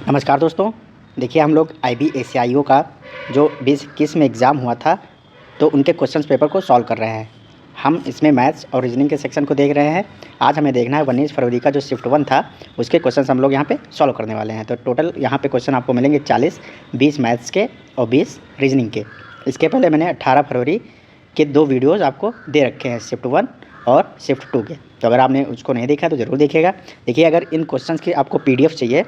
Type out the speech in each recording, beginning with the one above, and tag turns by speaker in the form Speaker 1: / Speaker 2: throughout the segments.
Speaker 1: नमस्कार दोस्तों, देखिए हम लोग IBACIO का जो 2021 में एग्ज़ाम हुआ था तो उनके क्वेश्चंस पेपर को सॉल्व कर रहे हैं। हम इसमें मैथ्स और रीजनिंग के सेक्शन को देख रहे हैं। आज हमें देखना है 19 फरवरी का जो शिफ्ट 1 था उसके क्वेश्चंस हम लोग यहाँ पे सॉल्व करने वाले हैं। तो टोटल यहाँ पे क्वेश्चन आपको मिलेंगे 40, 20 मैथ्स के और 20 रीजनिंग के। इसके पहले मैंने 18 फरवरी के 2 वीडियोज़ आपको दे रखे हैं, शिफ्ट 1 और शिफ्ट 2 के। तो अगर आपने उसको नहीं देखा तो ज़रूर देखिएगा। देखिए, अगर इन क्वेश्चंस की आपको PDF चाहिए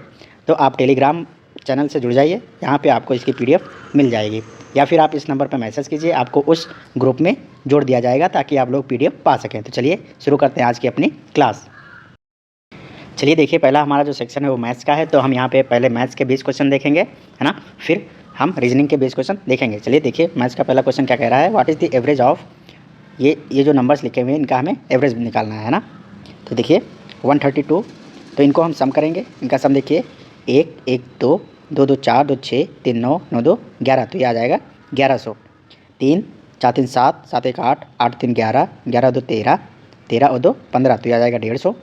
Speaker 1: तो आप टेलीग्राम चैनल से जुड़ जाइए, यहाँ पे आपको इसकी PDF मिल जाएगी, या फिर आप इस नंबर पर मैसेज कीजिए, आपको उस ग्रुप में जोड़ दिया जाएगा ताकि आप लोग PDF पा सकें। तो चलिए शुरू करते हैं आज की अपनी क्लास। चलिए देखिए, पहला हमारा जो सेक्शन है वो मैथ्स का है, तो हम यहाँ पे पहले मैथ्स के 20 क्वेश्चन देखेंगे, है ना, फिर हम रीजनिंग के 20 क्वेश्चन देखेंगे। चलिए देखिए, मैथ्स का पहला क्वेश्चन क्या कह रहा है, what is the average of, ये जो नंबर्स लिखे हुए हैं इनका हमें एवरेज निकालना है ना। तो देखिए 132, तो इनको हम सम करेंगे। इनका सम देखिए 1 1 2 2 2 4 2 6 3 9 9 2 11, तो ये आ जाएगा 1100। 3 4 3 7 7 1 8 8 3 11 11 2 13 13 और 2 15, तो ये आ जाएगा 150।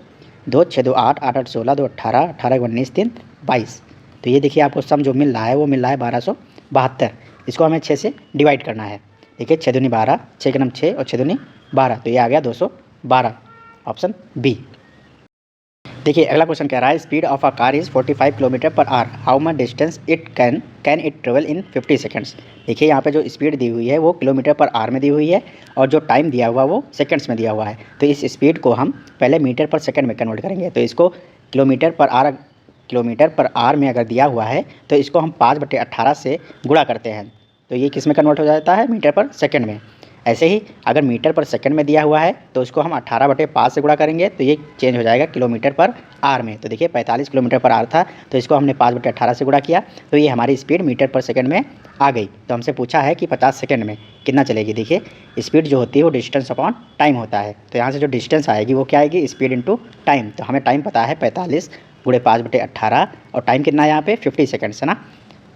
Speaker 1: 2 6 2 8 8 8 16 2 18 18 19 3 22, तो ये देखिए आपको सम जो मिल रहा है वो मिल रहा है 1272। इसको हमें 6 से डिवाइड करना है। देखिए 6 दूनी 12, 6 के नम 6 और 6 दूनी 12, तो ये आ गया 212, ऑप्शन बी। देखिए अगला क्वेश्चन कह रहा है, speed of a car is 45 kilometre per our, how much distance it can it travel in 50 seconds. देखिए यहाँ पे जो स्पीड दी हुई है वो किलोमीटर पर आवर में दी हुई है और जो टाइम दिया हुआ वो सेकंड्स में दिया हुआ है। तो इस स्पीड को हम पहले मीटर पर सेकंड में कन्वर्ट करेंगे। तो इसको किलोमीटर पर आवर में अगर दिया हुआ है तो इसको हम 5/18 से गुणा करते हैं, तो ये किस में कन्वर्ट हो जाता है, मीटर पर सेकंड में। ऐसे ही अगर मीटर पर सेकंड में दिया हुआ है तो उसको हम 18/5 से गुणा करेंगे तो ये चेंज हो जाएगा किलोमीटर पर आवर में। तो देखिए 45 किलोमीटर पर आवर था तो इसको हमने 5/18 से गुणा किया तो ये हमारी स्पीड मीटर पर सेकंड में आ गई। तो हमसे पूछा है कि 50 सेकंड में कितना चलेगी। देखिए स्पीड जो होती है वो डिस्टेंस अपॉन टाइम होता है, तो यहाँ से जो डिस्टेंस आएगी वो क्या आएगी, स्पीड इंटू टाइम। तो हमें टाइम पता है 45 × 5/18 और टाइम कितना है यहाँ पे 50 सेकेंड्स, है ना।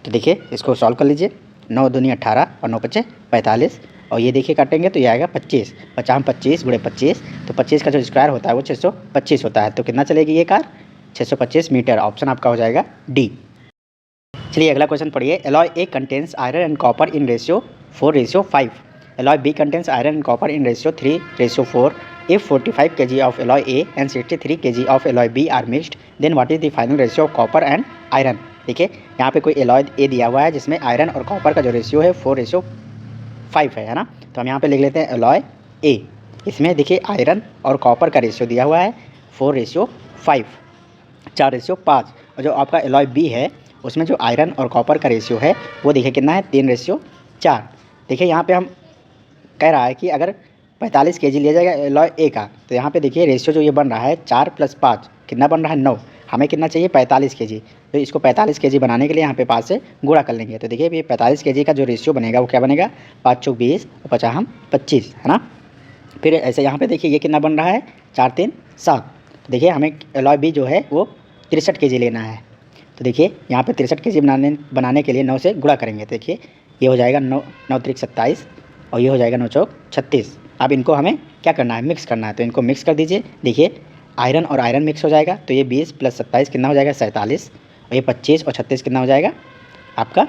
Speaker 1: तो देखिए इसको सॉल्व कर लीजिए, 9 दूनी 18 और 9 पचे 45, और ये देखिए काटेंगे तो ये आएगा 25, 50 25 × 25, तो 25 का जो स्क्वायर होता है वो 625 होता है। तो कितना चलेगी ये कार, 625 मीटर, ऑप्शन आपका हो जाएगा डी। चलिए अगला क्वेश्चन पढ़िए, alloy A contains iron and copper in ratio 4:5, alloy B contains iron and copper in ratio 3:4। If 45 kg of alloy A and 63 kg of alloy B are mixed, then what is the final ratio of copper and iron। देखिए यहाँ पे कोई alloy ए दिया हुआ है जिसमें iron और copper का जो रेशियो है 4:5 है ना। तो हम यहाँ पे लिख लेते हैं एलॉय ए। इसमें देखिए आयरन और कॉपर का रेशियो दिया हुआ है 4:5, 4:5, और जो आपका एलॉय बी है उसमें जो आयरन और कॉपर का रेशियो है वो देखिए कितना है, 3:4। देखिए यहाँ पे हम कह रहा है कि अगर 45 kg लिया जाएगा एलॉय ए का, तो यहाँ पे देखिए रेशियो जो ये बन रहा है 4 + 5 कितना बन रहा है, 9। हमें कितना चाहिए, 45 kg। तो इसको 45 kg बनाने के लिए यहाँ पे 5 से गुणा कर लेंगे। तो देखिए ये 45 kg का जो रेशियो बनेगा वो क्या बनेगा, 5 × 20 और 50 25, है ना। फिर ऐसे यहाँ पे देखिए ये कितना बन रहा है, 4 3 7। तो देखिए हमें एलॉय बी जो है वो 63 kg लेना है। तो देखिए यहाँ पे 63 kg बनाने के लिए 9 से गुणा करेंगे। तो देखिए ये हो जाएगा 9 9 × 27 और ये हो जाएगा 9 × 36। अब इनको हमें क्या करना है, मिक्स करना है। तो इनको मिक्स कर दीजिए। देखिए आयरन और आयरन मिक्स हो जाएगा तो ये 20 + 27 कितना हो जाएगा, 47, और ये 25 और 36 कितना हो जाएगा आपका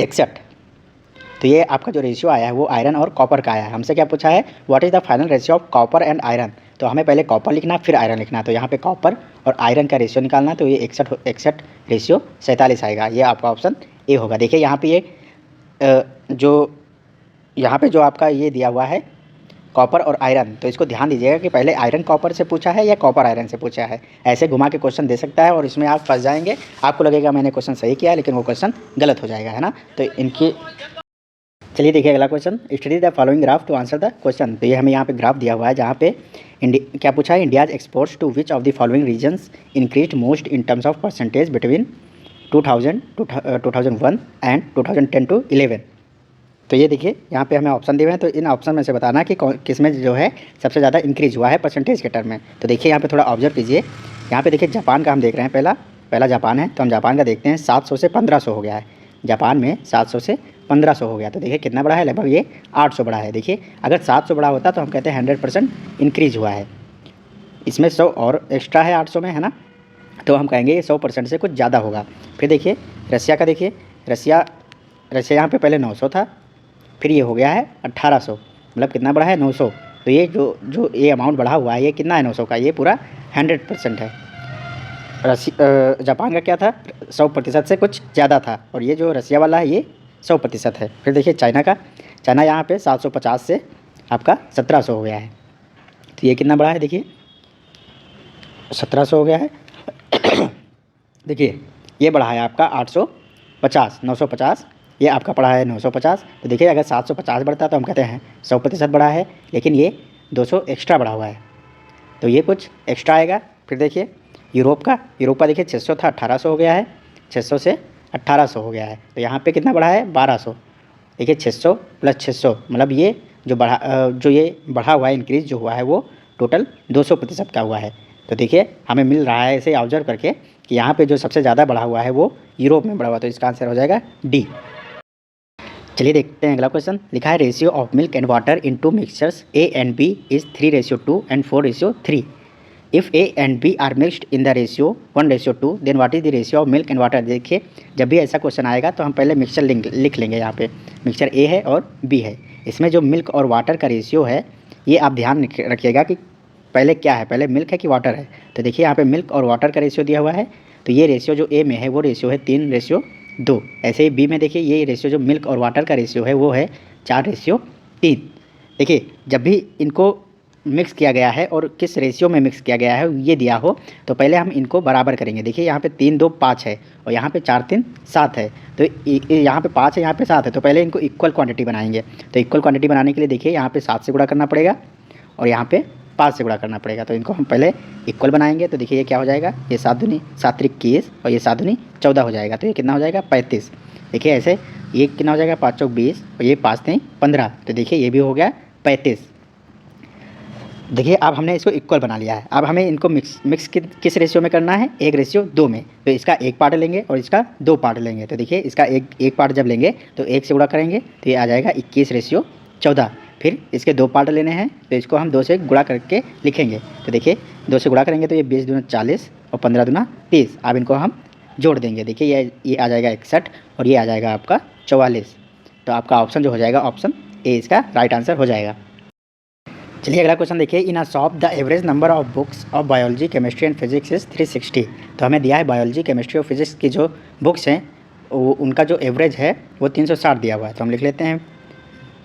Speaker 1: 61। तो ये आपका जो रेशियो आया है वो आयरन और कॉपर का आया है। हमसे क्या पूछा है, what is the final ratio of copper and iron. तो हमें पहले कॉपर लिखना फिर आयरन लिखना। तो यहाँ पे कॉपर और आयरन का रेशियो निकालना, तो ये 61 रेशियो 47 आएगा, ये आपका ऑप्शन ए होगा। देखिए यहाँ पे ये यहाँ पे जो आपका ये दिया हुआ है कॉपर और आयरन, तो इसको ध्यान दीजिएगा कि पहले आयरन कॉपर से पूछा है या कॉपर आयरन से पूछा है। ऐसे घुमा के क्वेश्चन दे सकता है और इसमें आप फंस जाएंगे, आपको लगेगा मैंने क्वेश्चन सही किया लेकिन वो क्वेश्चन गलत हो जाएगा, है ना। तो इनकी चलिए देखिए अगला question, study the following graph to answer the question. तो ये हमें यहाँ पे ग्राफ दिया हुआ है जहाँ पे क्या पूछा है, India's exports to which of the following regions increase most in terms of percentage between 2001 and 2010 to 11। तो ये देखिए यहाँ पे हमें ऑप्शन दिए हुए हैं, तो इन ऑप्शन में से बताना कि किस में जो है सबसे ज़्यादा इंक्रीज हुआ है परसेंटेज के टर्म में। तो देखिए यहाँ पे थोड़ा ऑब्जर्व कीजिए, यहाँ पे देखिए जापान का हम देख रहे हैं, पहला जापान है, तो हम जापान का देखते हैं 700 से 1500 हो गया है। जापान में 700 से 1500 हो गया, तो देखिए कितना बड़ा है, लगभग ये 800 बड़ा है। देखिए अगर 700 बड़ा होता तो हम कहते हैं 100% इंक्रीज हुआ है, इसमें 100 और एक्स्ट्रा है 800 में, है ना। तो हम कहेंगे ये 100% से कुछ ज़्यादा होगा। फिर देखिए रसिया का, देखिए रसिया यहाँ पे पहले 900 था, फिर ये हो गया है 1800, मतलब कितना बढ़ा है 900। तो ये जो ये अमाउंट बढ़ा हुआ है ये कितना है 900 का, ये पूरा 100% है। जापान का क्या था, 100% से कुछ ज़्यादा था, और ये जो रसिया वाला है ये 100% है। फिर देखिए चाइना का, चाइना यहाँ पे 750 से आपका 1700 हो गया है, तो ये कितना बढ़ा है, देखिए 1700 हो गया है। देखिए ये बढ़ा है आपका 850, 950, ये आपका पड़ा है 950। तो देखिए अगर 750 बढ़ता तो हम कहते हैं 100% बढ़ा है, लेकिन ये 200 एक्स्ट्रा बढ़ा हुआ है, तो ये कुछ एक्स्ट्रा आएगा। फिर देखिए यूरोप का देखिए 600 था, 1800 हो गया है, 600 से 1800 हो गया है, तो यहाँ पे कितना बढ़ा है 1200। देखिए 600 प्लस 600, मतलब ये जो ये बढ़ा हुआ है, इंक्रीज़ जो हुआ है वो टोटल 200% का हुआ है। तो देखिए हमें मिल रहा है ऐसे ऑब्जर्व करके कि यहाँ पे जो सबसे ज़्यादा बढ़ा हुआ है वो यूरोप में बढ़ा हुआ है, तो इसका आंसर हो जाएगा डी। चलिए देखते हैं अगला क्वेश्चन। लिखा है ratio of milk and water in two mixtures A and B is 3:2 and 4:3। If A and B are mixed in the ratio 1:2 then what is the ratio of milk and water. देखिए जब भी ऐसा question आएगा तो हम पहले mixture लिख लेंगे। यहाँ पे मिक्सचर ए है और बी है, इसमें जो मिल्क और वाटर का रेशियो है ये आप ध्यान रखिएगा कि पहले क्या है, पहले मिल्क है कि वाटर है। तो देखिए यहाँ पे मिल्क और वाटर का रेशियो दिया हुआ है, तो ये रेशियो जो ए में है वो रेशियो है 3:2। ऐसे ही बी में देखिए ये रेशियो जो मिल्क और वाटर का रेशियो है वो है 4:3। देखिए जब भी इनको मिक्स किया गया है और किस रेशियो में मिक्स किया गया है ये दिया हो तो पहले हम इनको बराबर करेंगे। देखिए यहाँ पे 3 2 5 है और यहाँ पे 4 3 7 है, तो यहाँ पे 5 है, यहाँ पे 7 है, तो पहले इनको इक्वल क्वांटिटी बनाएंगे। तो इक्वल क्वांटिटी बनाने के लिए देखिए यहाँ पे 7 से गुणा करना पड़ेगा और यहाँ पे 5 से गुणा करना पड़ेगा, तो इनको हम पहले इक्वल बनाएंगे। तो देखिए ये क्या हो जाएगा, ये 7 दूनी 7 त्रिक 21 और ये 7 दूनी 14 हो जाएगा, तो ये कितना हो जाएगा 35। देखिए ऐसे ये कितना हो जाएगा 5 चौक 20 और ये 5 3 15, तो देखिए ये भी हो गया 35। देखिए अब हमने इसको इक्वल बना लिया है। अब हमें इनको मिक्स किस रेशियो में करना है, 1:2 में। तो इसका एक पार्ट लेंगे और इसका 2 पार्ट लेंगे। तो देखिए इसका एक पार्ट जब लेंगे तो 1 से गुणा करेंगे तो ये आ जाएगा 21:14। फिर इसके 2 पार्ट लेने हैं तो इसको हम 2 से गुणा करके लिखेंगे। तो देखिए 2 से गुणा करेंगे तो ये 20 दूना 40 और 15 दूना 30। अब इनको हम जोड़ देंगे। देखिए ये आ जाएगा 61 और ये आ जाएगा आपका 44। तो आपका ऑप्शन जो हो जाएगा ऑप्शन ए इसका राइट आंसर हो जाएगा। चलिए अगला क्वेश्चन देखिए। In a shop the average number of books of biology chemistry and physics is 360। तो हमें दिया है बायोलॉजी केमिस्ट्री और फिजिक्स की जो बुक्स हैं उनका जो एवरेज है वो 360 दिया हुआ है। तो हम लिख लेते हैं,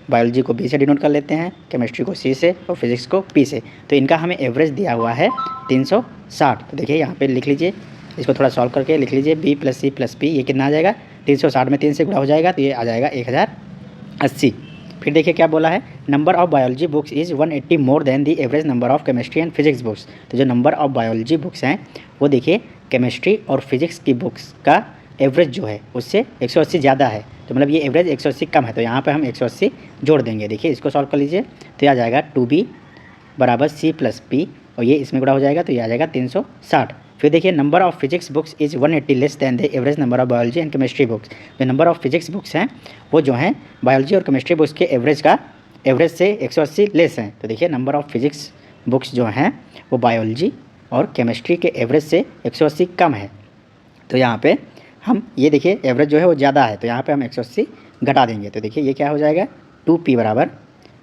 Speaker 1: बायोलॉजी को बी से डिनोट कर लेते हैं, केमिस्ट्री को सी से और फिजिक्स को पी से। तो इनका हमें एवरेज दिया हुआ है 360। तो देखिए यहाँ पे लिख लीजिए, इसको थोड़ा सॉल्व करके लिख लीजिए, B plus C plus P, ये कितना आ जाएगा 360 में 3 से गुणा हो जाएगा तो ये आ जाएगा 1080। फिर देखिए क्या बोला है, number of biology books is 180 more than the average number of chemistry and physics books. तो जो नंबर ऑफ बायोलॉजी बुक्स हैं वो देखिए केमिस्ट्री और फिजिक्स की बुक्स का एवरेज जो है उससे 180 ज़्यादा है। तो मतलब ये एवरेज 180 कम है, तो यहाँ पे हम 180 जोड़ देंगे। देखिए इसको सॉल्व कर लीजिए तो ये आ जाएगा 2b बराबर सी प्लस पी और ये इसमें गुणा हो जाएगा तो ये आ जाएगा 360। फिर देखिए number of physics books is 180 less than the average number of biology and chemistry books. जो नंबर ऑफ फिजिक्स बुक्स हैं वो जो हैं बायोलॉजी और केमिस्ट्री बुक्स के एवरेज से 180 लेस हैं। तो देखिए नंबर ऑफ फिजिक्स बुक्स जो हैं वो बायोलॉजी और केमिस्ट्री के एवरेज से 180 कम है। तो यहाँ पे हम ये देखिए एवरेज जो है वो ज़्यादा है, तो यहाँ पे हम 180 घटा देंगे। तो देखिए ये क्या हो जाएगा 2p बराबर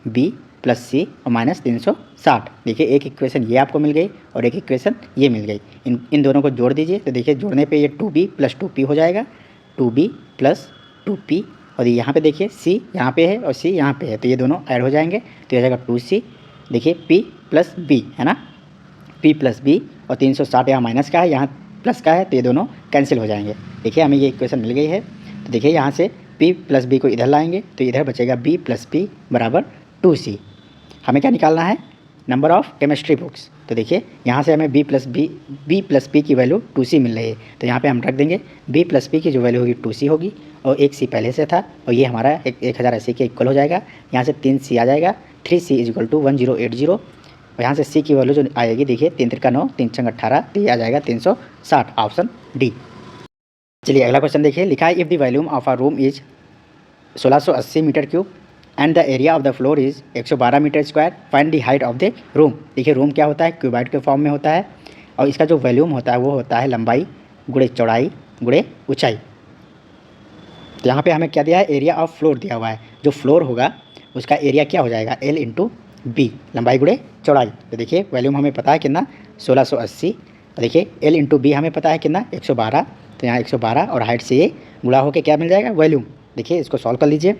Speaker 1: b प्लस सी और माइनस 360। देखिए एक इक्वेशन ये आपको मिल गई और एक इक्वेशन ये मिल गई, इन दोनों को जोड़ दीजिए। तो देखिए जोड़ने पे ये 2b प्लस 2p हो जाएगा, 2b प्लस 2p और यहाँ पे देखिए c यहाँ पे है और c यहाँ पे है, तो ये दोनों ऐड हो जाएंगे तो ये आ जाएगा 2c। देखिए p प्लस b है ना, p प्लस b और 360 यहाँ माइनस का है यहाँ प्लस का है, तो ये दोनों कैंसिल हो जाएंगे। देखिए हमें ये इक्वेशन मिल गई है। तो देखिए यहाँ से p प्लस b को इधर लाएंगे तो इधर बचेगा b प्लस p बराबर 2c। हमें क्या निकालना है, नंबर ऑफ़ केमिस्ट्री बुक्स। तो देखिए यहाँ से हमें b प्लस p की वैल्यू 2c मिल रही है, तो यहाँ पे हम रख देंगे b प्लस p की जो वैल्यू होगी 2c होगी और एक c पहले से था और ये हमारा 1080 के इक्वल हो जाएगा। यहाँ से 3c आ जाएगा, 3c इज इक्वल टू 1080 और यहाँ से c की वैल्यू जो आएगी देखिए 3 3 का 9 3 6 18, तो ये आ जाएगा 360, ऑप्शन डी। चलिए अगला क्वेश्चन देखिए। लिखा है if the volume of a room is 1680 metre cube and the area of the floor is 112 metre square, find the height of the room. देखिए रूम क्या होता है, क्यूबाइड के फॉर्म में होता है और इसका जो वॉल्यूम होता है वो होता है लंबाई गुणे चौड़ाई गुणे ऊंचाई। तो यहाँ पे हमें क्या दिया है, एरिया ऑफ फ्लोर दिया हुआ है। जो फ्लोर होगा उसका एरिया क्या हो जाएगा, L इंटू बी, लंबाई गुणे चौड़ाई। तो देखिए वॉल्यूम हमें पता है कितना, 1680। और देखिए L इंटू बी हमें पता है कितना, 112। तो यहाँ 112 और हाइट से ये गुणा होकर क्या मिल जाएगा, वॉल्यूम। देखिए इसको सॉल्व कर लीजिए,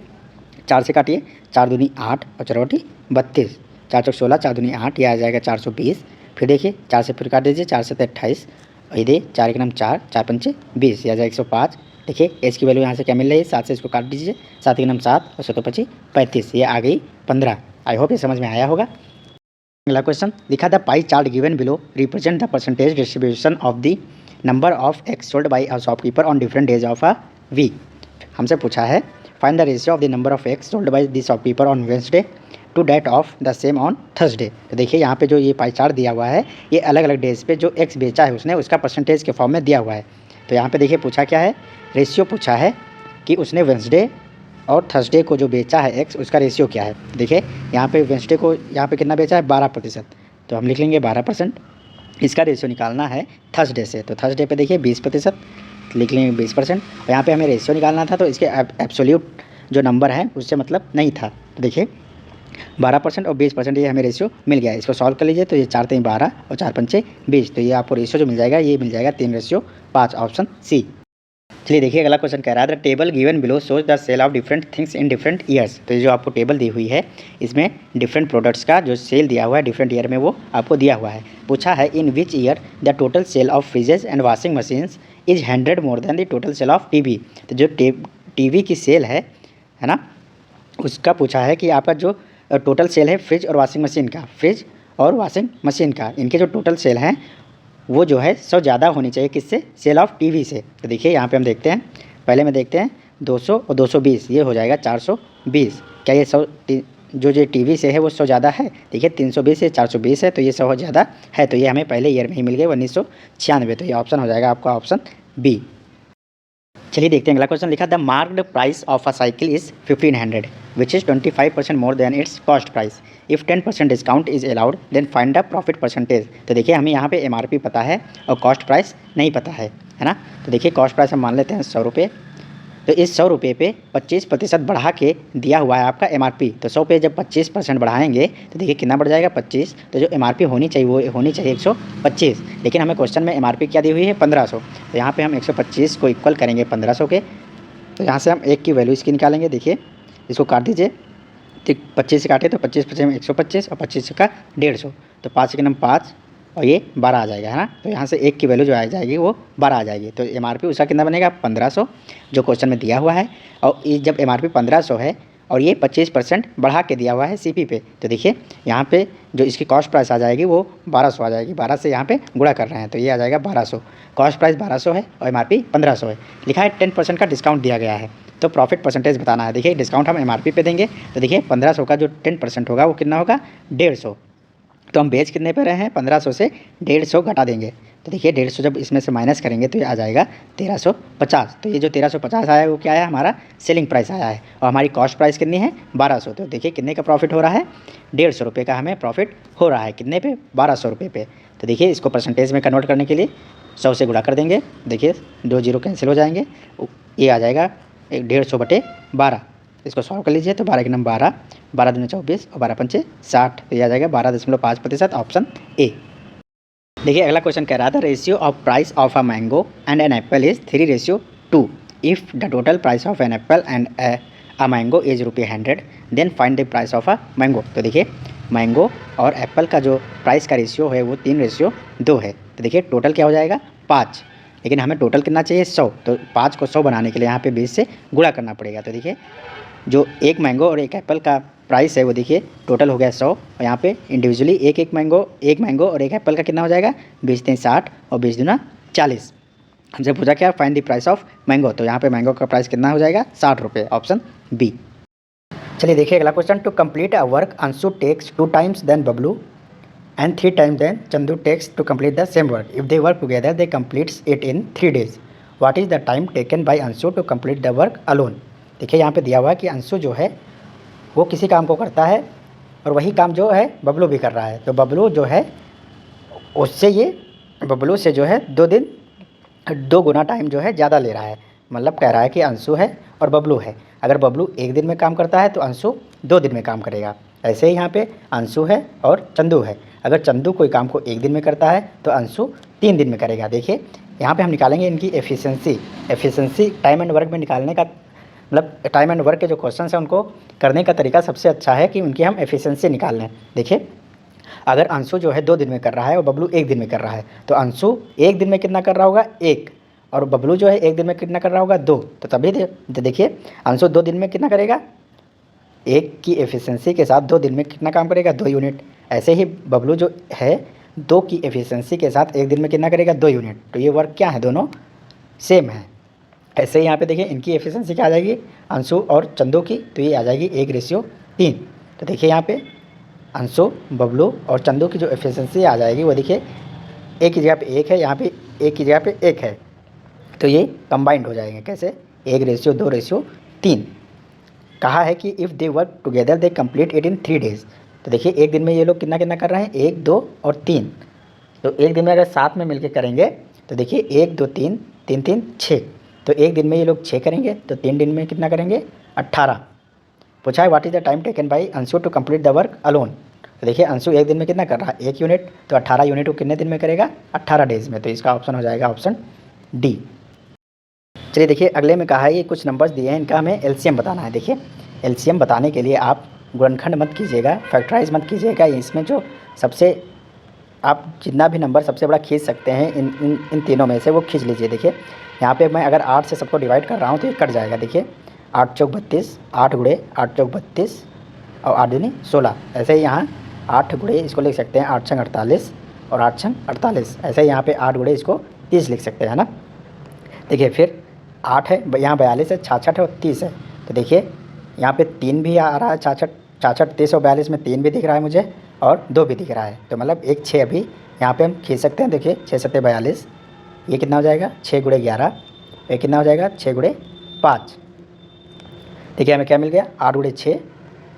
Speaker 1: 4 से काटिए, 4 दूनी 8 और 4 बटी 32, 4 चौक 16, 4 दूनी 8, ये आ जाएगा 420। फिर देखिए 4 से फिर काट दीजिए, 4 से 28 और ये 4 एक नाम 4, 4 पंचे 20, ये आ जाएगा 105। देखिए एच की वैल्यू यहाँ से क्या मिल रही है, 7 से इसको काट दीजिए, 7 एक नाम 7 और 7 25 35, ये आ गई 15। आई होप ये समझ में आया होगा। अगला क्वेश्चन लिखा था, pie chart given below represent the percentage distribution of the number of eggs sold by a shopkeeper on different days of a week. हमसे पूछा है find the ratio of the number of eggs sold by the shopkeeper on Wednesday to that of the same on Thursday. तो देखिए यहाँ पे जो ये pie chart दिया हुआ है, ये अलग अलग डेज पे जो एक्स बेचा है उसने, उसका परसेंटेज के फॉर्म में दिया हुआ है। तो यहाँ पे देखिए पूछा क्या है, रेशियो पूछा है कि उसने वेडनेसडे और थर्सडे को जो बेचा है एक्स, उसका रेशियो क्या है। देखिए यहाँ पे वेडनेसडे को यहाँ पे कितना बेचा है, 12%। तो हम लिख लेंगे 12%। इसका रेशियो निकालना है थर्सडे से, तो थर्सडे पे देखिए 20%, लिख लेंगे 20%। और यहाँ पे हमें रेशियो निकालना था, तो इसके एब्सोल्यूट जो नंबर है उससे मतलब नहीं था। तो देखिए 12% और 20% ये हमें रेशियो मिल गया है। इसको सॉल्व कर लीजिए, तो ये 4 3 12 और 4 पंचे 20, तो ये आपको रेशियो जो मिल जाएगा ये मिल जाएगा 3:5, ऑप्शन सी। चलिए देखिए अगला क्वेश्चन कह रहा है, the table given below shows the sale of different things in different years. तो ये जो आपको टेबल दी हुई है, इसमें डिफरेंट प्रोडक्ट्स का जो सेल दिया हुआ है डिफरेंट ईयर में वो आपको दिया हुआ है। पूछा है in which year the total sale of fridges and washing machines is 100 more than the total sale of TV. तो जो टीवी की सेल है ना, उसका पूछा है कि आपका जो टोटल सेल है फ्रिज और वॉशिंग मशीन का, फ्रिज और वॉशिंग मशीन का, इनके जो टोटल सेल हैं वो जो है 100 ज़्यादा होनी चाहिए किससे, सेल ऑफ टीवी से। तो देखिए यहाँ पे हम देखते हैं, पहले में देखते हैं 200 और 220, ये हो जाएगा 420। क्या ये 100 जो टीवी से है वो 100 ज़्यादा है, देखिए 320 से 420 है, तो ये 100 ज़्यादा है। तो ये हमें पहले ईयर में ही मिल गए 1996। तो ये ऑप्शन हो जाएगा आपका ऑप्शन बी। चलिए देखते हैं अगला क्वेश्चन लिखा, the marked price of a cycle is 1500 which is 25% more than its cost price. If 10% discount is allowed then find the profit percentage. तो देखिए हमें यहाँ पे MRP पता है और कॉस्ट प्राइस नहीं पता है ना। तो देखिए कॉस्ट प्राइस हम मान लेते हैं 100 रुपये। तो इस 100 रुपये पे 25% बढ़ा के दिया हुआ है आपका MRP। तो 100 पे जब 25% बढ़ाएंगे तो देखिए कितना बढ़ जाएगा, 25। तो जो MRP होनी चाहिए वो होनी चाहिए 125, लेकिन हमें क्वेश्चन में MRP क्या दी हुई है, 1500। तो यहाँ पे हम 125 को इक्वल करेंगे 1500 के। तो यहाँ से हम एक की वैल्यू इसकी निकालेंगे। देखिए इसको काट दीजिए, तो 25 से काटे तो 25 में 125 और 25 का 150, तो 5 के नम 5 और ये 12 आ जाएगा, है ना। तो यहाँ से एक की वैल्यू जो आ जाएगी वो 12 आ जाएगी। तो MRP उसका कितना बनेगा, 1500 जो क्वेश्चन में दिया हुआ है। और ये जब MRP 1500 है और ये 25% बढ़ा के दिया हुआ है CP पे, तो देखिए यहाँ पे जो इसकी कॉस्ट प्राइस आ जाएगी वो 1200 आ जाएगी। 12 से यहाँ पे गुणा कर रहे हैं तो ये आ जाएगा 1200। कॉस्ट प्राइस 1200 है और MRP 1500 है। लिखा है 10% का डिस्काउंट दिया गया है, तो प्रॉफिट परसेंटेज बताना है। देखिए डिस्काउंट हम MRP पे देंगे, तो देखिए 1500 का जो 10% होगा वो कितना होगा, 150। तो हम बेच कितने पे रहे हैं, 1500 से 150 घटा देंगे। तो देखिए 150 जब इसमें से माइनस करेंगे तो ये आ जाएगा 1350। तो ये जो 1350 आया है वो क्या है, हमारा सेलिंग प्राइस आया है। और हमारी कॉस्ट प्राइस कितनी है, 1200। तो देखिए कितने का प्रॉफिट हो रहा है, 150 रुपये का हमें प्रॉफिट हो रहा है। कितने पे, 1200 रुपये पे। तो देखिए इसको परसेंटेज में कन्वर्ट करने के लिए 100 से गुणा कर देंगे। देखिए 2 0 कैंसिल हो जाएंगे, ये आ जाएगा 150/12। इसको सॉल्व कर लीजिए, तो 12 के नम 12, 12 दूनी 24 और 12 पंचे 60, तो ये आ जाएगा 12.5%, ऑप्शन ए। देखिए अगला क्वेश्चन कह रहा था, ratio of price of a mango and an apple is 3:2। If the total price of an apple and a mango is ₹100 then find the price of a mango. तो देखिए mango और Apple का जो price का ratio है वो 3:2 है। तो देखिए टोटल क्या हो जाएगा, 5, लेकिन हमें टोटल कितना चाहिए, 100। तो 5 को 100 बनाने के लिए यहाँ पे 20 से गुणा करना पड़ेगा। तो देखिए जो एक मैंगो और एक एप्पल का प्राइस है वो देखिए टोटल हो गया 100, और यहाँ पे इंडिविजुअली एक मैंगो और एक एप्पल का कितना हो जाएगा, 20 3 60 और 20 दूना 40। हमसे पूछा क्या, find the price of mango. तो यहाँ पे मैंगो का प्राइस कितना हो जाएगा, 60 रुपये, ऑप्शन बी। चलिए देखिए अगला question, to complete a work Anshu takes 2 times than Bablu and 3 times then Chandu takes to complete the same work. If they work together, they completes it in 3 days. What is the time taken by Anshu to complete the work alone? देखिए यहाँ पे दिया हुआ है कि अंशु जो है वो किसी काम को करता है और वही काम जो है बबलू भी कर रहा है। तो बबलू जो है उससे ये बबलू से जो है 2 गुना टाइम जो है ज़्यादा ले रहा है। मतलब कह रहा है कि अंशु है और बबलू है। अगर बबलू 1 दिन में काम करता है तो अंशु 2 दिन में काम करेगा। ऐसे ही यहाँ पे अंशु है और चंदू है। अगर चंदू कोई काम को 1 दिन में करता है तो अंशु 3 दिन में करेगा। देखिए यहाँ पे हम निकालेंगे इनकी एफिशिएंसी टाइम एंड वर्क में निकालने का, मतलब टाइम एंड वर्क के जो क्वेश्चन हैं उनको करने का तरीका सबसे अच्छा है कि उनकी हम एफिशिएंसी निकाल लें। देखिए अगर अंशु जो है 2 दिन में कर रहा है और बबलू 1 दिन में कर रहा है तो अंशु 1 दिन में कितना कर रहा होगा 1, और बबलू जो है 1 दिन में कितना कर रहा होगा 2। तो तभी देखिए अंशु 2 दिन में कितना करेगा, 1 की एफिशिएंसी के साथ 2 दिन में कितना काम करेगा 2 यूनिट। ऐसे ही बबलू जो है 2 की एफिशिएंसी के साथ 1 दिन में कितना करेगा 2 यूनिट। तो ये वर्क क्या है, दोनों सेम है। ऐसे ही यहाँ पे देखिए इनकी एफिशिएंसी क्या आ जाएगी अंशु और चंदू की, तो ये आ जाएगी 1:3। तो देखिए यहाँ पे अंशु, बबलू और चंदू की जो एफिशिएंसी आ जाएगी वो देखिए 1 की जगह पे 1 है, यहाँ पे 1 की जगह पे 1 है, तो ये कंबाइंड हो जाएंगे। कैसे, 1:2:3। कहा है कि if they work together they complete it in 3 days. तो देखिए 1 दिन में ये लोग कितना कितना कर रहे हैं 1, 2 और 3। तो 1 दिन में अगर साथ में मिलकर करेंगे तो देखिए 1, 2, 3, 3, 3, 6। तो 1 दिन में ये लोग 6 करेंगे तो 3 दिन में कितना करेंगे 18। पूछा है what is the time taken by Anshu to complete the work alone. तो देखिए अंशु 1 दिन में कितना कर रहा है 1 यूनिट, तो 18 यूनिट वो कितने दिन में करेगा 18 डेज़ में। तो इसका ऑप्शन हो जाएगा ऑप्शन डी। चलिए देखिए अगले में कहा है ये कुछ नंबर्स दिए हैं, इनका हमें एलसीएम बताना है। देखिए एलसीएम बताने के लिए आप गुणनखंड मत कीजिएगा, फैक्टराइज मत कीजिएगा। इसमें जो सबसे आप जितना भी नंबर सबसे बड़ा खींच सकते हैं इन तीनों में से वो खींच लीजिए। देखिए यहाँ पे मैं अगर 8 से सबको डिवाइड कर रहा हूँ तो ये कट जाएगा। देखिए 8 चौक 32, 8 गुणे 8 चौक 32 और 8 दूनी 16। ऐसे ही यहाँ 8 गुणे इसको लिख सकते हैं 8 छंग 48 और 8 छंग 48। ऐसे ही यहाँ पे 8 गुणे इसको 30 लिख सकते हैं ना। देखिए फिर 8 है, यहाँ 42 है, 66 है और 30 है। तो देखिए यहाँ पे 3 भी आ रहा है, 66, 30 और 42 में 3 भी दिख रहा है मुझे और 2 भी दिख रहा है। तो मतलब 1, 6 अभी यहाँ पे हम खींच सकते हैं। देखिए 6 7 42, ये कितना हो जाएगा 6 गुणे 11, ये कितना हो जाएगा 6 गुणे 5। देखिए हमें क्या मिल गया 8 गुणे 6,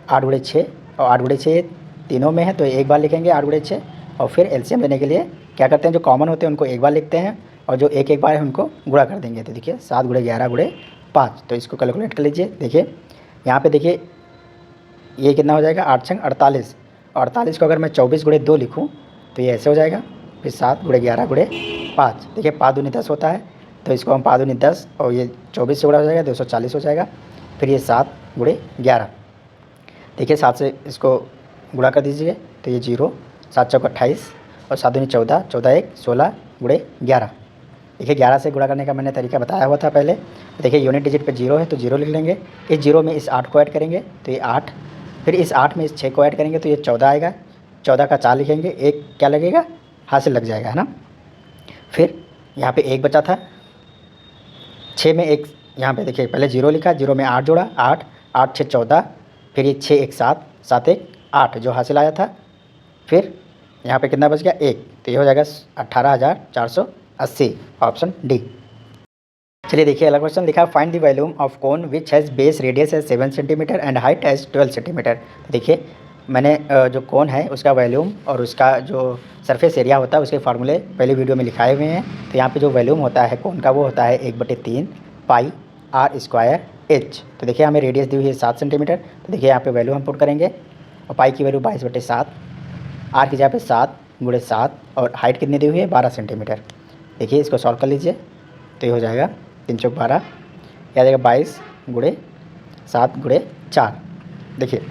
Speaker 1: 8 गुणे 6 और 8 गुणे 6 तीनों में है तो एक बार लिखेंगे 8 गुणे 6। और फिर एलसीएम लेने के लिए क्या करते हैं, जो कॉमन होते हैं उनको एक बार लिखते हैं और जो एक बार है उनको गुणा कर देंगे। तो देखिए 7 गुणे 11 गुणे 5। तो इसको कैलकुलेट कर लीजिए। देखिए यहाँ पे देखिए ये कितना हो जाएगा 8 छंग 48, और 48 को अगर मैं 24 गुणे 2 लिखूँ तो ये ऐसे हो जाएगा। फिर 7 गुणे 11 गुणे 5। देखिए 5 दूनी 10 होता है, तो इसको हम 5 दूनी 10 और ये 24 से गुणा हो जाएगा 240 हो जाएगा। फिर ये 7 गुणे 11, देखिए 7 से इसको गुणा कर दीजिए तो ये 0, 7 चौक 28 और 7 दूनी 14, 14 1 16 गुणे 11। देखिए 11 से गुणा करने का मैंने तरीका बताया हुआ था पहले। देखिए यूनिट डिजिट पे 0 है तो 0 लिख लेंगे। इस 0 में इस 8 को ऐड करेंगे तो ये 8, फिर इस 8 में इस 6 को ऐड करेंगे तो ये 14 आएगा। 14 का 4 लिखेंगे, एक क्या लगेगा हासिल लग जाएगा, है ना। फिर यहाँ पे 1 बचा था, 6 में 1 यहाँ पे देखिए पहले 0 लिखा, 0 में 8 जोड़ा, 8 8 6 14, फिर ये 6 1 7, 7 1 8 जो हासिल आया था। फिर यहाँ पे कितना बच गया 1, तो ये हो जाएगा 18,480, ऑप्शन डी। चलिए देखिए अगला क्वेश्चन लिखा find the volume of cone which has base radius as 7 centimetre and height as 12 centimetre. देखिए मैंने जो कोन है उसका वॉल्यूम और उसका जो सरफेस एरिया होता है उसके फार्मूले पहले वीडियो में लिखाए हुए हैं। तो यहाँ पे जो वॉल्यूम होता है कोन का वो होता है 1/3 पाई r स्क्वायर h। तो देखिए हमें रेडियस दी हुई है 7 सेंटीमीटर, तो देखिए यहाँ पे वैल्यू हम पुट करेंगे और पाई की वैल्यू 22/7, r की जगह पे 7 गुणे 7 और हाइट कितनी दी हुई है 12 सेंटीमीटर। देखिए इसको सॉल्व कर लीजिए तो ये हो जाएगा 3 चौक 12, यह आ जाएगा 22 गुणे 7 गुणे 4। देखिए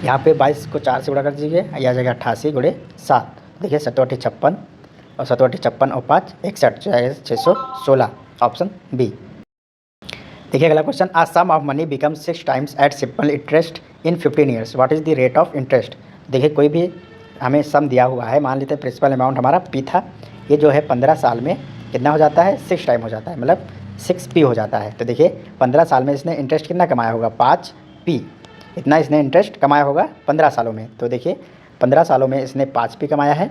Speaker 1: यहाँ पे 22 को 4 से गुणा कर दीजिए, यह आ जाएगा 88 गुणे 7। देखिए 7 8 56 और 7 8 56 और 5 61 जो आएगा 616, ऑप्शन बी। देखिए अगला question a sum of money become 6 times at simple interest in 15 years, what is the rate of interest. देखिए कोई भी हमें सम दिया हुआ है, मान लेते हैं प्रिंसिपल अमाउंट हमारा पी था, ये जो है 15 साल में कितना हो जाता है 6 टाइम हो जाता है, मतलब 6p हो जाता है। तो देखिए 15 साल में इसने इंटरेस्ट कितना कमाया होगा 5p, इतना इसने इंटरेस्ट कमाया होगा 15 सालों में। तो देखिए 15 सालों में इसने 5p कमाया है,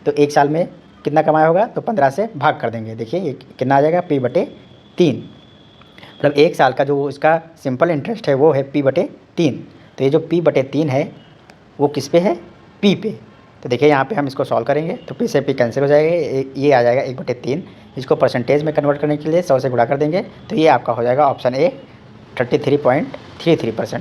Speaker 1: तो 1 साल में कितना कमाया होगा, तो 15 से भाग कर देंगे। देखिए ये कितना आ जाएगा p/3, मतलब 1 साल का जो इसका सिंपल इंटरेस्ट है वो है p/3। तो ये जो p/3 है वो किस पे है p पे। तो देखिए यहाँ पे हम इसको सॉल्व करेंगे तो पी से पी कैंसिल हो जाएगा, ये आ जाएगा 1/3। इसको परसेंटेज में कन्वर्ट करने के लिए 100 से गुणा कर देंगे तो ये आपका हो जाएगा ऑप्शन ए 33.33%।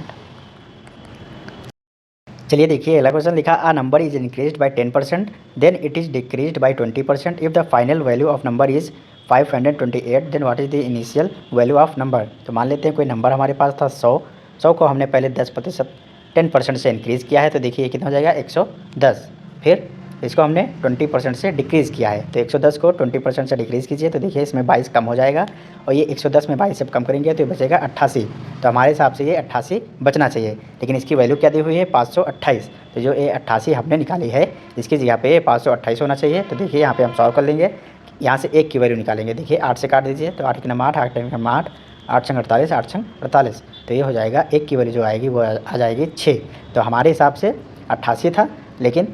Speaker 1: चलिए देखिए अगला क्वेश्चन लिखा, a number is increased by 10% then it is decreased by 20% if the final value of number is 528 then what is the initial value of number. तो मान लेते हैं कोई नंबर हमारे पास था 100 को हमने पहले 10% 10% से इंक्रीज़ किया है तो देखिए ये कितना हो जाएगा 110। फिर इसको हमने 20% से डिक्रीज़ किया है तो 110 को 20% से डिक्रीज़ कीजिए तो देखिए इसमें 22 कम हो जाएगा और ये 110 में 22 से कम करेंगे तो ये बचेगा 88। तो हमारे हिसाब से ये 88 बचना चाहिए, लेकिन इसकी वैल्यू क्या दी हुई है 528। तो जो ये 88 हमने निकाली है इसकी जगह पे 528 होना चाहिए। तो देखिए यहाँ पे हम सॉल्व कर लेंगे, यहाँ से 1 की वैल्यू निकालेंगे। देखिए 8 से काट दीजिए तो 8 के नम 8, 8 के नम 8, 8 छंग 48, 8 छंग 48। तो ये हो जाएगा 1 की वैल्यू जो आएगी वो आ जाएगी 6। तो हमारे हिसाब से 88 था, लेकिन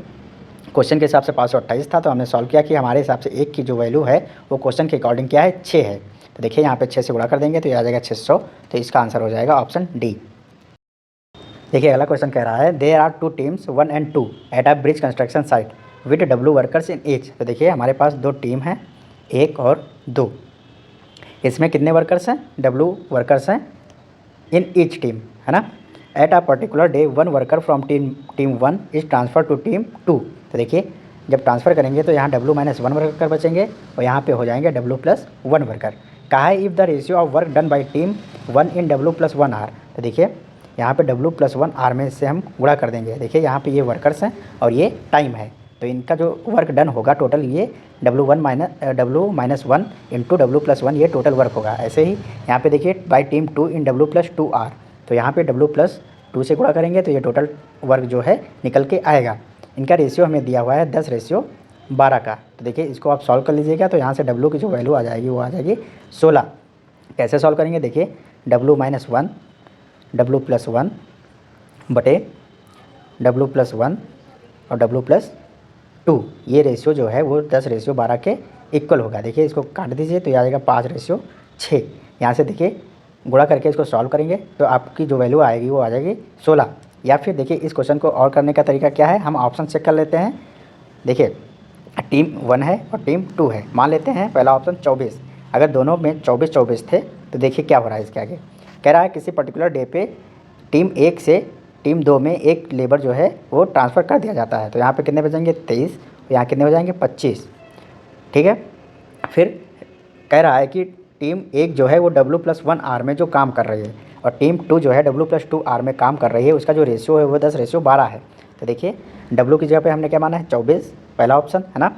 Speaker 1: क्वेश्चन के हिसाब से 528 था। तो हमने सॉल्व किया कि हमारे हिसाब से 1 की जो वैल्यू है वो क्वेश्चन के अकॉर्डिंग क्या है 6 है। तो देखिए यहाँ पे 6 से गुणा कर देंगे तो ये आ जाएगा 600। तो इसका आंसर हो जाएगा ऑप्शन डी। देखिए अगला क्वेश्चन कह रहा है, there are 2 teams 1 and 2 at a bridge construction site with W workers in each. तो देखिए हमारे पास 2 टीम हैं, 1 और 2। इसमें कितने वर्कर्स हैं, W वर्कर्स हैं इन ईच टीम, है ना। At a particular day 1 worker from team 1 is transfer to team 2। तो देखिए जब ट्रांसफ़र करेंगे तो यहाँ W-1 वर्कर बचेंगे और यहाँ पे हो जाएंगे W+1 वर्कर। कहा है if the ratio of work done by team 1 in W+1 are. तो देखिए यहाँ पे W+1 आर में से हम गुणा कर देंगे। देखिए यहाँ पे ये वर्कर्स हैं और ये टाइम है, तो इनका जो वर्क डन होगा टोटल ये W-1 इंटू W+1 ये टोटल वर्क होगा। ऐसे ही यहाँ पे देखिए bye team 2 in W+2 are, तो यहाँ पे W+2 से गुणा करेंगे तो ये टोटल वर्क जो है निकल के आएगा। इनका रेशियो हमें दिया हुआ है 10:12 का। तो देखिए इसको आप सॉल्व कर लीजिएगा तो यहाँ से W की जो वैल्यू आ जाएगी वो आ जाएगी 16। कैसे सॉल्व करेंगे, देखिए W-1 W+1 बटे W+1 और W+2 ये रेशियो जो है वो 10:12 के इक्वल होगा। देखिए इसको काट दीजिए तो ये आ जाएगा 5:6। यहाँ से देखिए गुणा करके इसको सॉल्व करेंगे तो आपकी जो वैल्यू आएगी वो आ जाएगी 16। या फिर देखिए इस क्वेश्चन को और करने का तरीका क्या है, हम ऑप्शन चेक कर लेते हैं। देखिए टीम 1 है और टीम 2 है, मान लेते हैं पहला ऑप्शन 24। अगर दोनों में 24-24 थे तो देखिए क्या हो रहा है इसके आगे। कह रहा है किसी पर्टिकुलर डे पे टीम 1 से टीम 2 में एक लेबर जो है वो ट्रांसफ़र कर दिया जाता है। तो यहाँ पे कितने बचेंगे 23 और यहाँ कितने हो जाएंगे 25, ठीक है। फिर कह रहा है कि टीम 1 जो है वो W+1 आर में जो काम कर रही है और टीम 2 जो है W+2 आर में काम कर रही है, उसका जो रेशियो है वो 10:12 है। तो देखिए W की जगह पे हमने क्या माना है 24, पहला ऑप्शन है ना।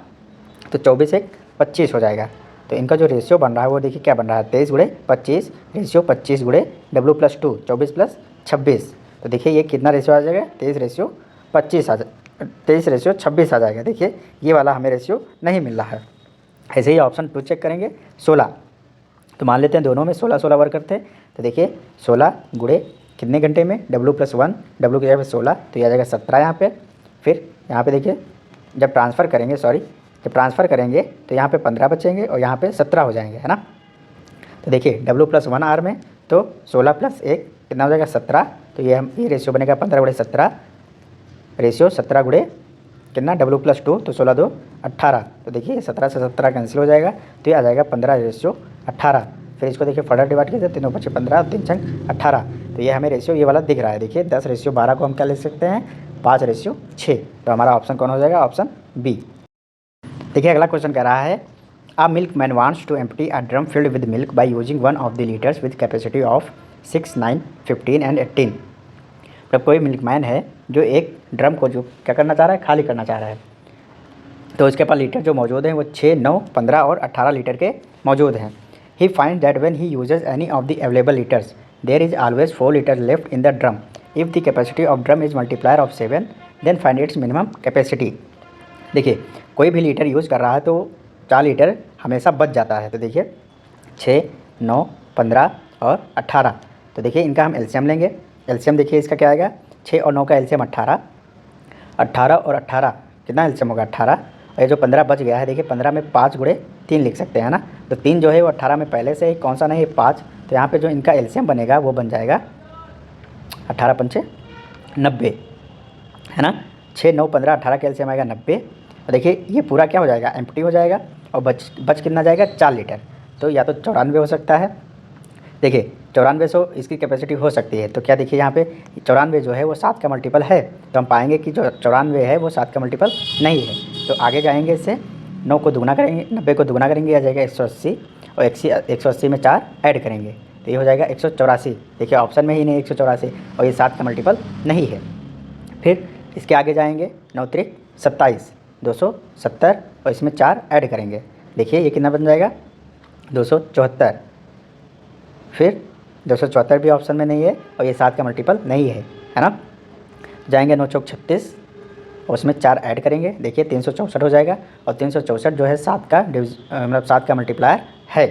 Speaker 1: तो 24 एक 25 हो जाएगा। तो इनका जो रेशियो बन रहा है वो देखिए क्या बन रहा है 23/25, रेशियो 25 गुणे W+2 24+26। तो देखिए ये कितना रेशियो आ जाएगा 23:26 आ जाएगा। देखिए ये वाला हमें रेशियो नहीं मिल रहा है। ऐसे ही ऑप्शन 2 चेक करेंगे 16। तो मान लेते हैं दोनों में 16 वर्कर थे। तो देखिए 16 गुणे कितने घंटे में W+1, W की जगह पे 16 तो ये आ जाएगा 17 यहाँ पे। फिर यहाँ पे देखिए जब ट्रांसफ़र करेंगे तो यहाँ पे 15 बचेंगे और यहाँ पे 17 हो जाएंगे, है ना। तो देखिए W+1 आर में तो 16 + 1 कितना हो जाएगा 17। तो ये रेशियो बनेगा 15/17, रेशियो 17 गुणे कितना W+2 तो 16×2 18। तो देखिए 17 से 17 कैंसिल हो जाएगा तो ये आ जाएगा 15:18। फिर इसको देखिए फर्दर डिवाइड कीजिए 3 × 5 = 15, 3 × 18। तो ये हमें रेशियो ये वाला दिख रहा है। देखिए 10:12 को हम क्या ले सकते हैं 5:6। तो हमारा ऑप्शन कौन हो जाएगा, ऑप्शन बी। देखिए अगला क्वेश्चन कह रहा है, a milkman wants to empty a drum filled with milk by using 1 of the liters with capacity of 6, 9, 15 and 18। मतलब कोई मिल्कमैन है जो एक ड्रम को जो क्या करना चाह रहा है, खाली करना चाह रहा है। तो इसके पास लीटर जो मौजूद हैं वो 6, 9, 15 और 18 लीटर के मौजूद हैं। He find that when he uses any of the available litres there is always 4 litre left in the drum. If the capacity of drum is multiplier of 7 then find its minimum capacity. देखिए कोई भी litre use कर रहा है तो 4 litre हमेशा बच जाता है। तो देखिए 6, 9, 15 और 18। तो देखिए इनका हम एलसीएम लेंगे। एलसीएम देखिए इसका क्या आएगा, 6 और 9 का एलसीएम 18, 18 और 18 कितना एलसीएम होगा 18। और ये जो 15 बच गया है देखिए 15 में 5 गुणे 3 लिख सकते हैं ना। तो 3 जो है वो 18 में पहले से ही कौन सा नहीं है 5। तो यहाँ पे जो इनका एलसीएम बनेगा वो बन जाएगा 18×5 = 90, है ना। 6 9 15 18 का एलसीएम आएगा 90। और देखिए ये पूरा क्या हो जाएगा, एम्प्टी हो जाएगा और बच कितना जाएगा, 4 लीटर। तो या तो 94 हो सकता है। देखिए 9400 इसकी कैपेसिटी हो सकती है। तो क्या देखिए यहाँ पे 94 जो है वो 7 का मल्टीपल है, तो हम पाएंगे कि जो 94 है वो 7 का मल्टीपल नहीं है। तो आगे जाएंगे, इससे 9 को दुगना करेंगे, 90 को दुगना करेंगे, आ जाएगा 180 और 180 में 4 ऐड करेंगे तो ये हो जाएगा 184। देखिए ऑप्शन में ही नहीं 184 और ये 7 का मल्टीपल नहीं है। फिर इसके आगे जाएंगे, 9 त्रिक 27, 270 और इसमें 4 ऐड करेंगे। देखिए ये कितना बन जाएगा, 274। फिर 274 भी ऑप्शन में नहीं है और ये 7 का मल्टीपल नहीं है ना। जाएंगे 9 चौक 36 और उसमें 4 ऐड करेंगे। देखिए 364 हो जाएगा और 364 जो है 7 का मतलब 7 का मल्टीप्लायर है।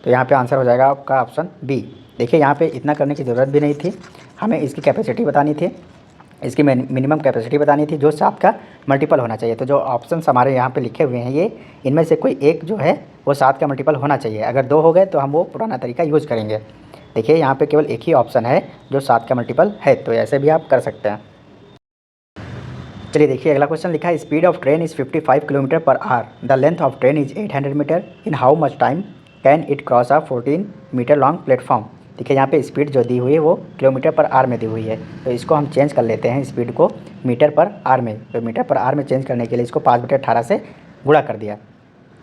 Speaker 1: तो यहाँ पे आंसर हो जाएगा आपका ऑप्शन बी। देखिए यहाँ पे इतना करने की ज़रूरत भी नहीं थी, हमें इसकी कैपेसिटी बतानी थी, इसकी मिनिमम कैपेसिटी बतानी थी जो 7 का मल्टीपल होना चाहिए। तो जो ऑप्शंस हमारे यहाँ पे लिखे हुए हैं ये, इनमें से कोई एक जो है वो 7 का मल्टीपल होना चाहिए। अगर 2 हो गए तो हम वो पुराना तरीका यूज़ करेंगे। देखिए यहाँ पे केवल एक ही ऑप्शन है जो 7 का मल्टीपल है, तो ऐसे भी आप कर सकते हैं। चलिए देखिए अगला क्वेश्चन लिखा है, speed of train is 55 kilometre per hour, the length of train is 800 metre, in how much time can it cross a 14 metre long platform. देखिए यहाँ पे स्पीड जो दी हुई है वो किलोमीटर पर आवर में दी हुई है, तो इसको हम चेंज कर लेते हैं स्पीड को मीटर पर आवर में। तो मीटर पर आवर में चेंज करने के लिए इसको 5/18 से गुणा कर दिया।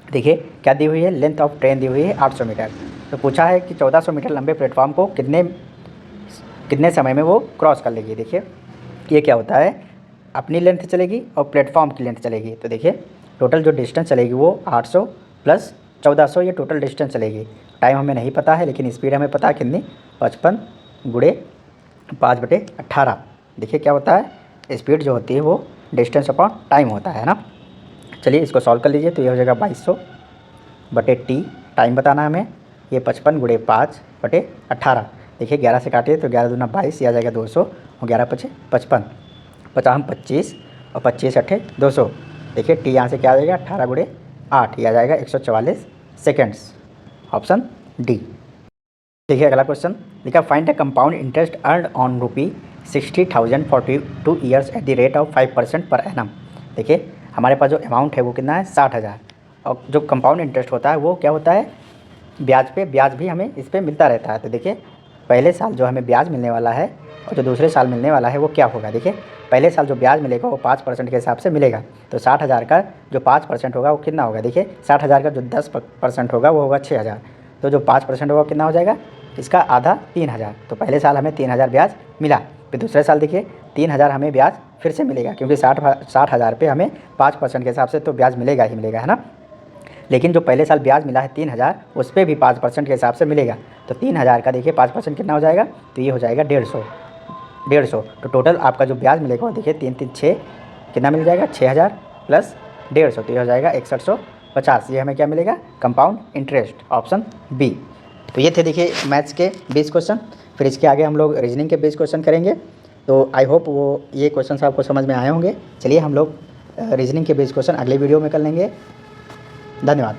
Speaker 1: देखिए क्या दी हुई है, लेंथ ऑफ ट्रेन दी हुई है 800 मीटर। तो पूछा है कि 1400 मीटर लंबे प्लेटफॉर्म को कितने समय में वो क्रॉस कर लेगी। देखिए ये क्या होता है, अपनी लेंथ चलेगी और प्लेटफॉर्म की लेंथ चलेगी। तो देखिए टोटल जो डिस्टेंस चलेगी वो 800 प्लस 1400 ये टोटल डिस्टेंस चलेगी। टाइम हमें नहीं पता है लेकिन स्पीड हमें पता है कितनी, 55 गुणे 5/18। देखिए क्या होता है, स्पीड जो होती है वो डिस्टेंस अपॉन टाइम होता है ना। चलिए इसको सॉल्व कर लीजिए। तो ये हो जाएगा 2200/t, टाइम बताना हमें, ये 55 गुणे 5/18। देखिए 11 से काटिए तो 11 दूना 22, ये आ जाएगा 200 और 11 पचे 55, 50 25 और 25 अट्ठे 200। देखिए टी यहाँ से क्या आ जाएगा, 18 गुणे 8, ये आ जाएगा 144 सेकेंड्स, ऑप्शन डी। देखिए अगला क्वेश्चन लिखा, find the compound interest earn on ₹60,000 for 2 years at the rate of 5% per annum. देखिए हमारे पास जो अमाउंट है वो कितना है, 60,000। और जो कंपाउंड इंटरेस्ट होता है वो क्या होता है, ब्याज पे ब्याज भी हमें इस पर मिलता रहता है। तो देखिए पहले साल जो हमें ब्याज मिलने वाला है और जो दूसरे साल मिलने वाला है वो क्या होगा। देखिए पहले साल जो ब्याज मिलेगा वो 5% के हिसाब से मिलेगा। तो 60,000 का जो 5% होगा वो कितना होगा, देखिए 60,000 का जो 10% होगा वो होगा 6,000। तो जो 5% होगा कितना हो जाएगा, इसका आधा 3,000। तो पहले साल हमें 3,000 ब्याज मिला, फिर दूसरे साल देखिए 3,000 हमें ब्याज फिर से मिलेगा, क्योंकि 60,000 पे हमें 5% के हिसाब से तो ब्याज मिलेगा ही मिलेगा, है ना। लेकिन जो पहले साल ब्याज मिला है 3,000, उस पर भी 5% के हिसाब से मिलेगा। तो 3,000 का देखिए 5% कितना हो जाएगा, तो ये हो जाएगा 150। तो टोटल आपका जो ब्याज मिलेगा वो देखिए 3 3 6 कितना मिल जाएगा, 6,000 प्लस 150, तो ये हो जाएगा 6150। ये हमें क्या मिलेगा, कंपाउंड इंटरेस्ट, ऑप्शन बी। तो ये थे देखिए मैथ्स के 20 क्वेश्चन। फिर इसके आगे हम लोग रीजनिंग के 20 क्वेश्चन करेंगे। तो आई होप वो ये क्वेश्चन आपको समझ में आए होंगे। चलिए हम लोग रीजनिंग के 20 क्वेश्चन अगले वीडियो में कर लेंगे। धन्यवाद।